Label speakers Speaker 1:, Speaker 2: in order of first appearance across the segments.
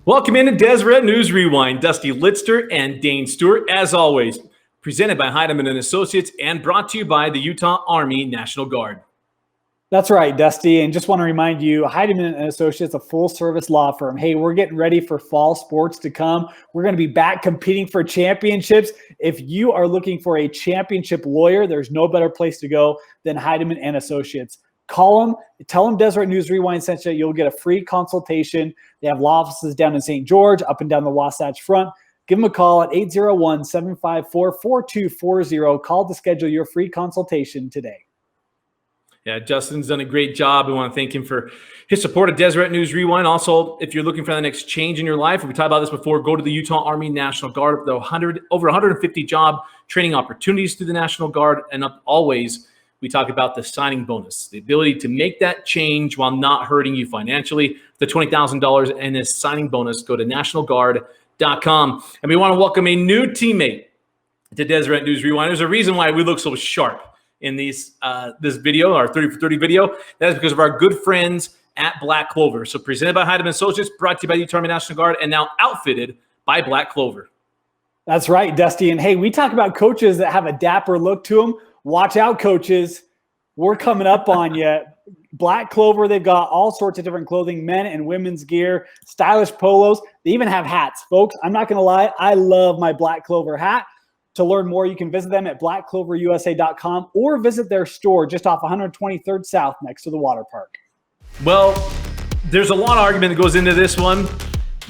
Speaker 1: Welcome into Deseret News Rewind. Dusty Litster and Dane Stewart, as always, presented by Heidemann and Associates and brought to you by the Utah Army National Guard.
Speaker 2: That's right, Dusty. And just want to remind you, Heidemann and Associates, a full-service law firm. Hey, we're getting ready for fall sports to come. We're going to be back competing for championships. If you are looking for a championship lawyer, there's no better place to go than Heidemann and Associates. Call them, tell them Deseret News Rewind sent you. You'll get a free consultation. They have law offices down in St. George, up and down the Wasatch Front. Give them a call at 801-754-4240. Call to schedule your free consultation today.
Speaker 1: Yeah, Justin's done a great job. We want to thank him for his support of Deseret News Rewind. Also, if you're looking for the next change in your life, we talked about this before, go to the Utah Army National Guard. There are over 150 job training opportunities through the National Guard, and always we talk about the signing bonus, the ability to make that change while not hurting you financially. The $20,000 and this signing bonus, go to nationalguard.com. And we want to welcome a new teammate to Deseret News Rewind. There's a reason why we look so sharp in this video, our 30 for 30 video. That is because of our good friends at Black Clover. So presented by Heidemann Associates, brought to you by the Utah Army National Guard, and now outfitted by Black Clover.
Speaker 2: That's right, Dusty. And hey, we talk about coaches that have a dapper look to them. Watch out, coaches. We're coming up on you. Black Clover, they've got all sorts of different clothing, men and women's gear, stylish polos. They even have hats. Folks, I'm not going to lie. I love my Black Clover hat. To learn more, you can visit them at blackcloverusa.com or visit their store just off 123rd South next to the water park.
Speaker 1: Well, there's a lot of argument that goes into this one.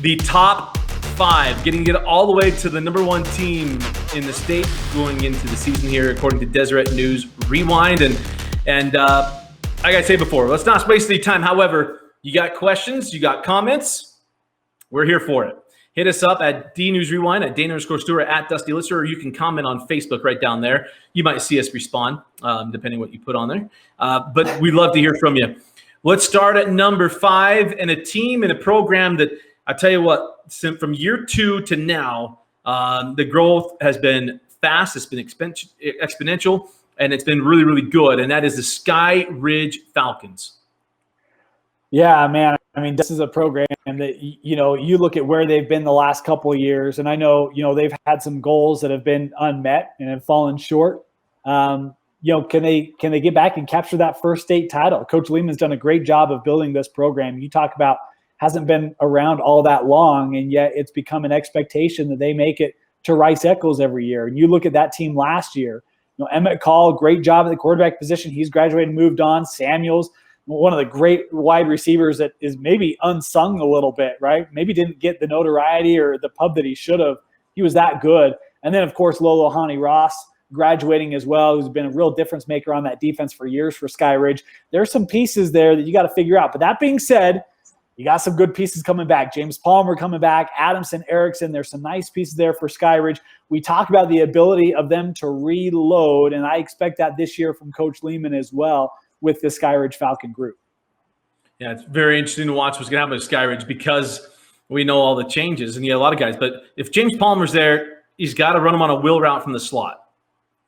Speaker 1: The top five, getting it all the way to the number one team in the state going into the season here, according to Deseret News Rewind. And I got to say before, let's not waste any time. However, you got questions, you got comments, we're here for it. Hit us up at DNews Rewind, at Dane_Stewart, at Dusty Lister, or you can comment on Facebook right down there. You might see us respond, depending what you put on there. But we'd love to hear from you. Let's start at number 5, and a team and a program that, I tell you what, from year 2 to now, the growth has been fast, it's been exponential, and it's been really, really good, and that is the Skyridge Falcons.
Speaker 2: Yeah, man. I mean, this is a program that, you look at where they've been the last couple of years, and I know, they've had some goals that have been unmet and have fallen short. Can they get back and capture that first state title? Coach Lehman's done a great job of building this program. You talk about hasn't been around all that long, and yet it's become an expectation that they make it to Rice Eccles every year. And you look at that team last year, Emmett Call, great job at the quarterback position. He's graduated and moved on. Samuels, one of the great wide receivers that is maybe unsung a little bit, right? Maybe didn't get the notoriety or the pub that he should have. He was that good. And then, of course, Lolo Hani Ross graduating as well, who's been a real difference maker on that defense for years for Skyridge. There's some pieces there that you got to figure out. But that being said, you got some good pieces coming back. James Palmer coming back, Adamson, Erickson. There's some nice pieces there for Skyridge. We talk about the ability of them to reload, and I expect that this year from Coach Lehman as well with the Skyridge Falcon group.
Speaker 1: Yeah, it's very interesting to watch what's going to happen with Skyridge because we know all the changes, and you have a lot of guys. But if James Palmer's there, he's got to run him on a wheel route from the slot.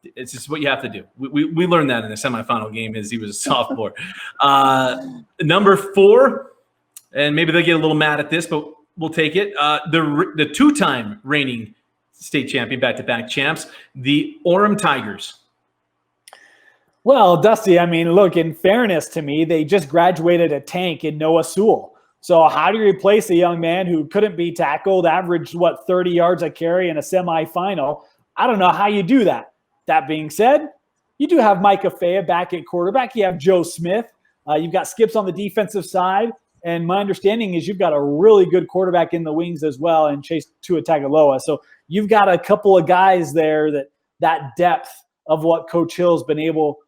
Speaker 1: It's just what you have to do. We learned that in the semifinal game as he was a sophomore. Number 4, and maybe they'll get a little mad at this, but we'll take it. The 2-time reigning state champion, back-to-back champs, the Orem Tigers.
Speaker 2: Well, Dusty, I mean, look, in fairness to me, they just graduated a tank in Noah Sewell. So how do you replace a young man who couldn't be tackled, averaged, 30 yards a carry in a semifinal? I don't know how you do that. That being said, you do have Micah Fea back at quarterback. You have Joe Smith. You've got Skips on the defensive side. And my understanding is you've got a really good quarterback in the wings as well, and Chase Tua Tagovailoa. So you've got a couple of guys there that depth of what Coach Hill's been able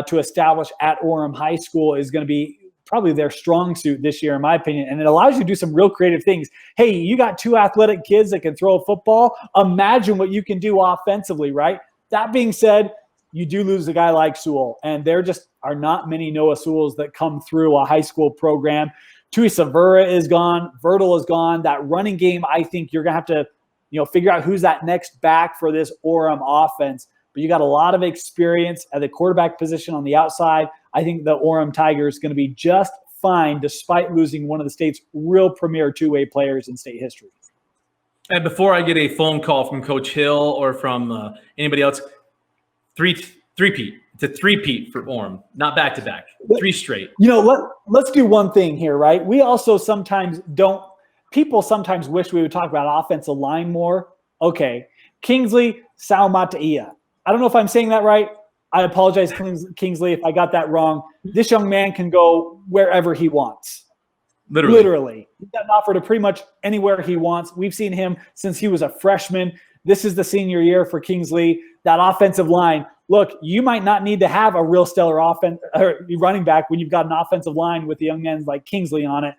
Speaker 2: to establish at Orem High School is going to be probably their strong suit this year, in my opinion. And it allows you to do some real creative things. Hey, you got 2 athletic kids that can throw a football. Imagine what you can do offensively, right? That being said, you do lose a guy like Sewell, and there just are not many Noah Sewells that come through a high school program. Tui Savura is gone. Vertil is gone. That running game, I think you're going to have to, figure out who's that next back for this Orem offense. But you got a lot of experience at the quarterback position on the outside. I think the Orem Tigers is going to be just fine despite losing one of the state's real premier two-way players in state history.
Speaker 1: And before I get a phone call from Coach Hill or from anybody else, three-peat. It's a three-peat for Orem, not back-to-back. 3 straight.
Speaker 2: Let's do one thing here, right? We also sometimes people sometimes wish we would talk about offensive line more. Okay. Kingsley Saumataia. I don't know if I'm saying that right. I apologize, Kingsley, if I got that wrong. This young man can go wherever he wants. Literally. He's got an offer to pretty much anywhere he wants. We've seen him since he was a freshman. This is the senior year for Kingsley. That offensive line, look, you might not need to have a real stellar running back when you've got an offensive line with a young man like Kingsley on it.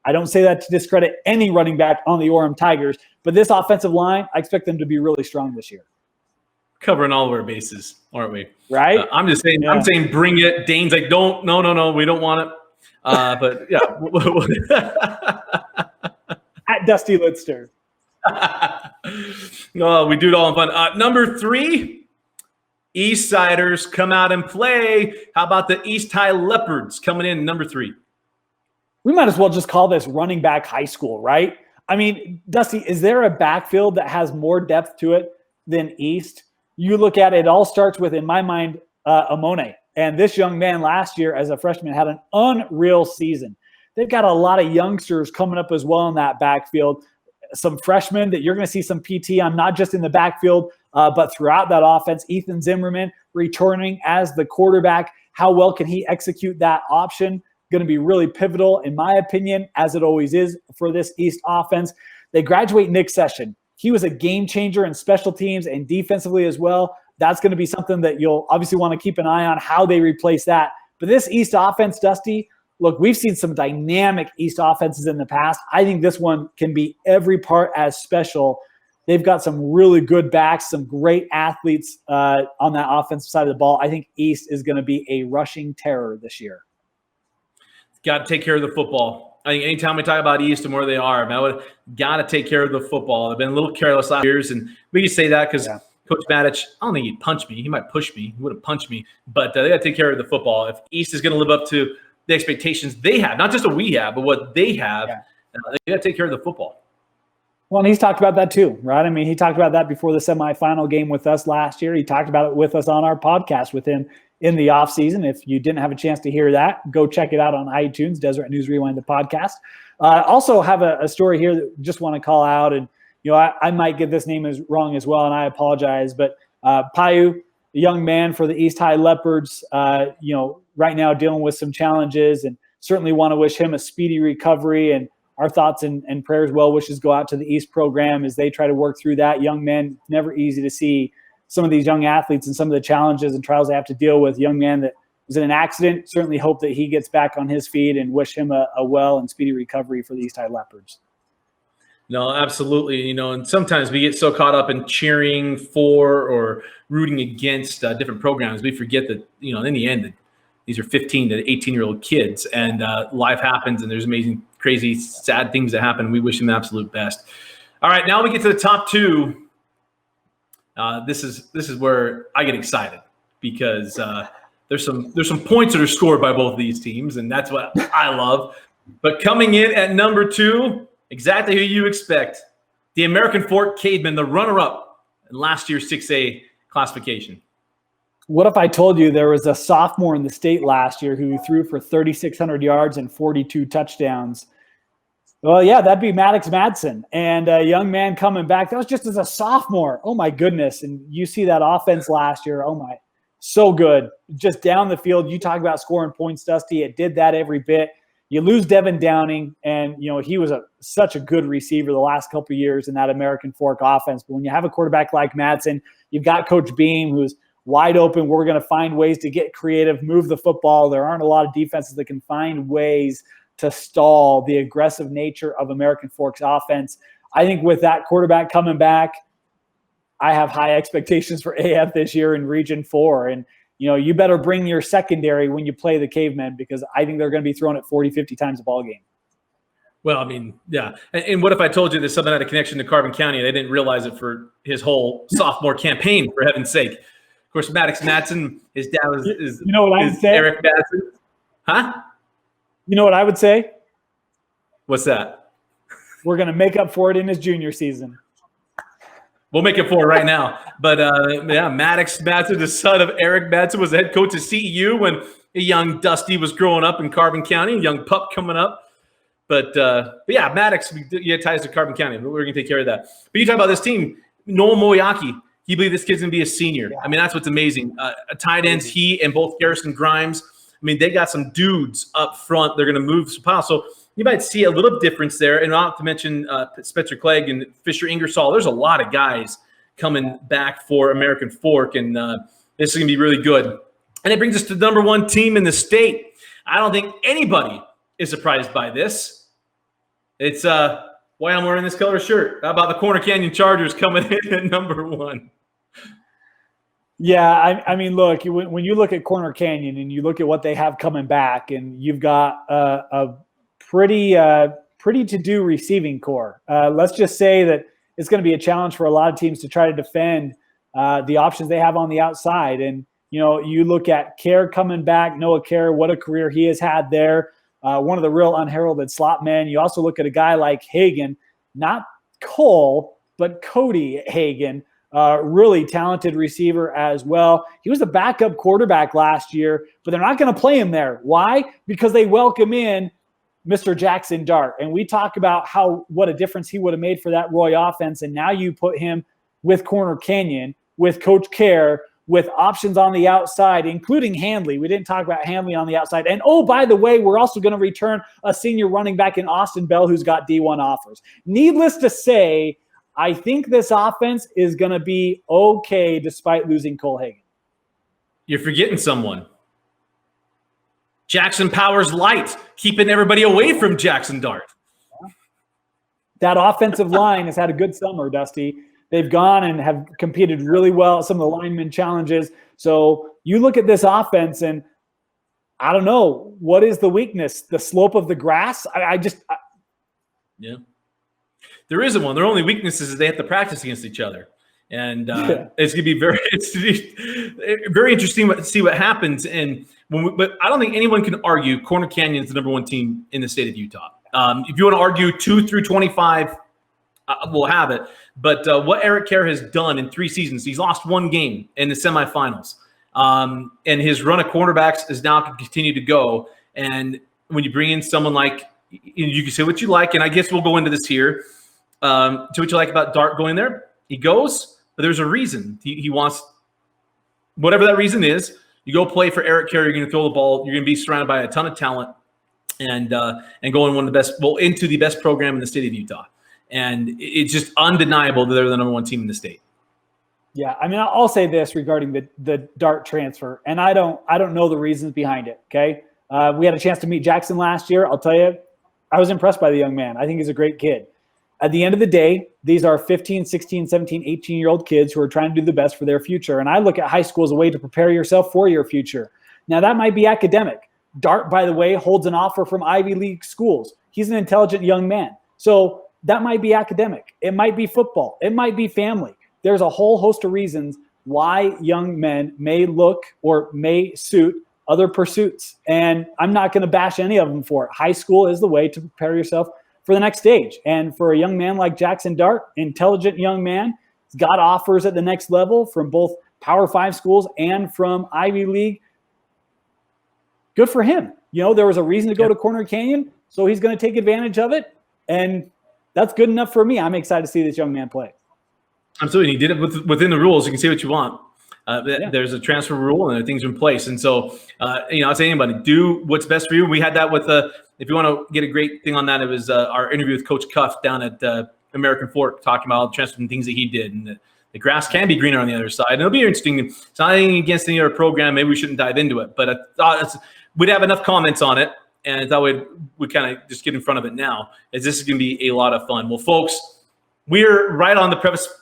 Speaker 2: I don't say that to discredit any running back on the Orem Tigers, but this offensive line, I expect them to be really strong this year.
Speaker 1: Covering all of our bases, aren't we?
Speaker 2: Right?
Speaker 1: I'm just saying. Yeah. I'm saying, bring it. Dane's like, no, we don't want it. But yeah,
Speaker 2: at Dusty Lidster.
Speaker 1: No, we do it all in fun. Number 3, East Siders come out and play. How about the East High Leopards coming in number 3?
Speaker 2: We might as well just call this running back high school, right? I mean, Dusty, is there a backfield that has more depth to it than East? You look at it, it all starts with, in my mind, Amone. And this young man last year as a freshman had an unreal season. They've got a lot of youngsters coming up as well in that backfield. Some freshmen that you're going to see some PT on, not just in the backfield, but throughout that offense. Ethan Zimmerman returning as the quarterback. How well can he execute that option? Going to be really pivotal, in my opinion, as it always is for this East offense. They graduate Nick Session. He was a game changer in special teams and defensively as well. That's going to be something that you'll obviously want to keep an eye on, how they replace that. But this East offense, Dusty, look, we've seen some dynamic East offenses in the past. I think this one can be every part as special. They've got some really good backs, some great athletes on that offensive side of the ball. I think East is going to be a rushing terror this year.
Speaker 1: Got to take care of the football. I think anytime we talk about East and where they are, man, got to take care of the football. They've been a little careless last years, and we can say that because Coach Madich, I don't think he'd punch me. He might push me. He wouldn't punch me. But they got to take care of the football. If East is going to live up to the expectations they have, not just what we have, but what they have, they got to take care of the football.
Speaker 2: Well, and he's talked about that too, right? I mean, he talked about that before the semifinal game with us last year. He talked about it with us on our podcast with him in the offseason. If you didn't have a chance to hear that, go check it out on iTunes, Deseret News Rewind, the podcast. Also have a story here that just want to call out, and I might get this name wrong as well, and I apologize, but Payu, a young man for the East High Leopards, right now dealing with some challenges, and certainly want to wish him a speedy recovery, and our thoughts and prayers, well wishes go out to the East program as they try to work through that. Young man, never easy to see some of these young athletes and some of the challenges and trials they have to deal with. Young man that was in an accident, certainly hope that he gets back on his feet, and wish him a well and speedy recovery for the East High Leopards.
Speaker 1: No, absolutely. And sometimes we get so caught up in cheering for or rooting against different programs, we forget that, in the end, these are 15 to 18-year-old kids, and life happens, and there's amazing, crazy, sad things that happen. We wish them the absolute best. All right, now we get to the top 2. This is where I get excited because there's some points that are scored by both of these teams, and that's what I love. But coming in at number 2, exactly who you expect, the American Fork Cavemen, the runner-up in last year's 6A classification.
Speaker 2: What if I told you there was a sophomore in the state last year who threw for 3,600 yards and 42 touchdowns? Well, yeah, that'd be Maddox Madsen, and a young man coming back. That was just as a sophomore. Oh, my goodness. And you see that offense last year. Oh, my. So good. Just down the field. You talk about scoring points, Dusty. It did that every bit. You lose Devin Downing, and, he was such a good receiver the last couple of years in that American Fork offense. But when you have a quarterback like Madsen, you've got Coach Beam, who's wide open. We're going to find ways to get creative, move the football. There aren't a lot of defenses that can find ways to stall the aggressive nature of American Fork's offense. I think with that quarterback coming back, I have high expectations for AF this year in Region 4. And, you better bring your secondary when you play the Cavemen, because I think they're going to be throwing it 40, 50 times a ball game.
Speaker 1: Well, I mean, yeah. And what if I told you that something had a connection to Carbon County and I didn't realize it for his whole sophomore campaign, for heaven's sake? Of course, Maddox Madsen, his dad is
Speaker 2: what I'd say?
Speaker 1: Eric Madsen. Huh?
Speaker 2: You know what I would say?
Speaker 1: What's that?
Speaker 2: We're going to make up for it in his junior season.
Speaker 1: We'll make it for it right now. But Maddox Madsen, the son of Eric Madsen, was the head coach of CEU when a young Dusty was growing up in Carbon County, a young pup coming up. But yeah, Maddox, you ties to Carbon County. We're going to take care of that. But you talk about this team, Noel Moyaki. He believed this kid's going to be a senior. Yeah. I mean, that's what's amazing. Tight ends, he and both Garrison Grimes. I mean, they got some dudes up front. They're going to move some piles. So you might see a little difference there. And not to mention Spencer Clegg and Fisher Ingersoll. There's a lot of guys coming back for American Fork, and this is going to be really good. And it brings us to the number one team in the state. I don't think anybody is surprised by this. It's why I'm wearing this color shirt. How about the Corner Canyon Chargers coming in at number one?
Speaker 2: Yeah, I mean, look, when you look at Corner Canyon and you look at what they have coming back, and you've got a pretty to-do receiving core. Let's just say that it's going to be a challenge for a lot of teams to try to defend the options they have on the outside. And, you know, you look at Kerr coming back, Noah Kerr, what a career he has had there. One of the real unheralded slot men. You also look at a guy like Hagan, not Cole, but Cody Hagan, really talented receiver as well. He was the backup quarterback last year, but they're not going to play him there. Why? Because they welcome in Mr. Jackson Dart. And we talk about what a difference he would have made for that Roy offense. And now you put him with Corner Canyon, with Coach Kerr, with options on the outside, including Handley. We didn't talk about Handley on the outside. And, oh, by the way, we're also going to return a senior running back in Austin Bell who's got D1 offers. Needless to say, I think this offense is going to be okay despite losing Cole Hagan.
Speaker 1: You're forgetting someone. Jackson Powers Light, keeping everybody away from Jackson Dart.
Speaker 2: That offensive line has had a good summer, Dusty. They've gone and have competed really well at some of the lineman challenges. So you look at this offense and I don't know, what is the weakness? The slope of the grass?
Speaker 1: Yeah. There isn't one. Their only weakness is they have to practice against each other. And it's going to be very interesting to see what happens. And but I don't think anyone can argue Corner Canyon is the number one team in the state of Utah. If you want to argue 2 through 25, we'll have it. But what Eric Kerr has done in 3 seasons, he's lost 1 game in the semifinals. And his run of quarterbacks is now going to continue to go. And when you bring in someone like, you can say what you like, and I guess we'll go into this here. To what you like about Dart going there, he goes, but there's a reason. He wants, whatever that reason is, you go play for Eric Kerr, you're going to throw the ball, you're going to be surrounded by a ton of talent, and go into the best program in the state of Utah. And it's just undeniable that they're the number one team in the state.
Speaker 2: Yeah, I mean, I'll say this regarding the Dart transfer, and I don't know the reasons behind it, okay? We had a chance to meet Jackson last year. I'll tell you, I was impressed by the young man. I think he's a great kid. At the end of the day, these are 15, 16, 17, 18-year-old kids who are trying to do the best for their future. And I look at high school as a way to prepare yourself for your future. Now, that might be academic. Dart, by the way, holds an offer from Ivy League schools. He's an intelligent young man. So that might be academic. It might be football. It might be family. There's a whole host of reasons why young men may look or may suit other pursuits. And I'm not going to bash any of them for it. High school is the way to prepare yourself for the next stage. And for a young man like Jackson Dart, intelligent young man, he's got offers at the next level from both Power 5 schools and from Ivy League. Good for him. You know, there was a reason to go to Corner Canyon, so he's going to take advantage of it. And that's good enough for me. I'm excited to see this young man play.
Speaker 1: Absolutely. He did it within the rules. You can say what you want. There's a transfer rule and things are in place. And so, I'll say anybody, do what's best for you. We had that with if you want to get a great thing on that, it was our interview with Coach Cuff down at American Fork, talking about all the transfer and things that he did. And the grass can be greener on the other side. And it'll be interesting. It's not anything against any other program. Maybe we shouldn't dive into it. But I thought we'd have enough comments on it. And I thought we'd kind of just get in front of it now, as this is going to be a lot of fun. Well, folks, we're right on the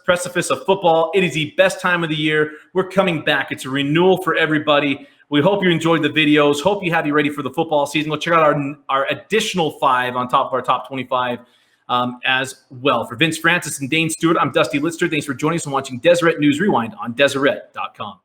Speaker 1: precipice of football. It is the best time of the year. We're coming back. It's a renewal for everybody. We hope you enjoyed the videos. Hope you have you ready for the football season. Go check out our additional 5 on top of our top 25 as well. For Vince Francis and Dane Stewart, I'm Dusty Litster. Thanks for joining us and watching Deseret News Rewind on Deseret.com.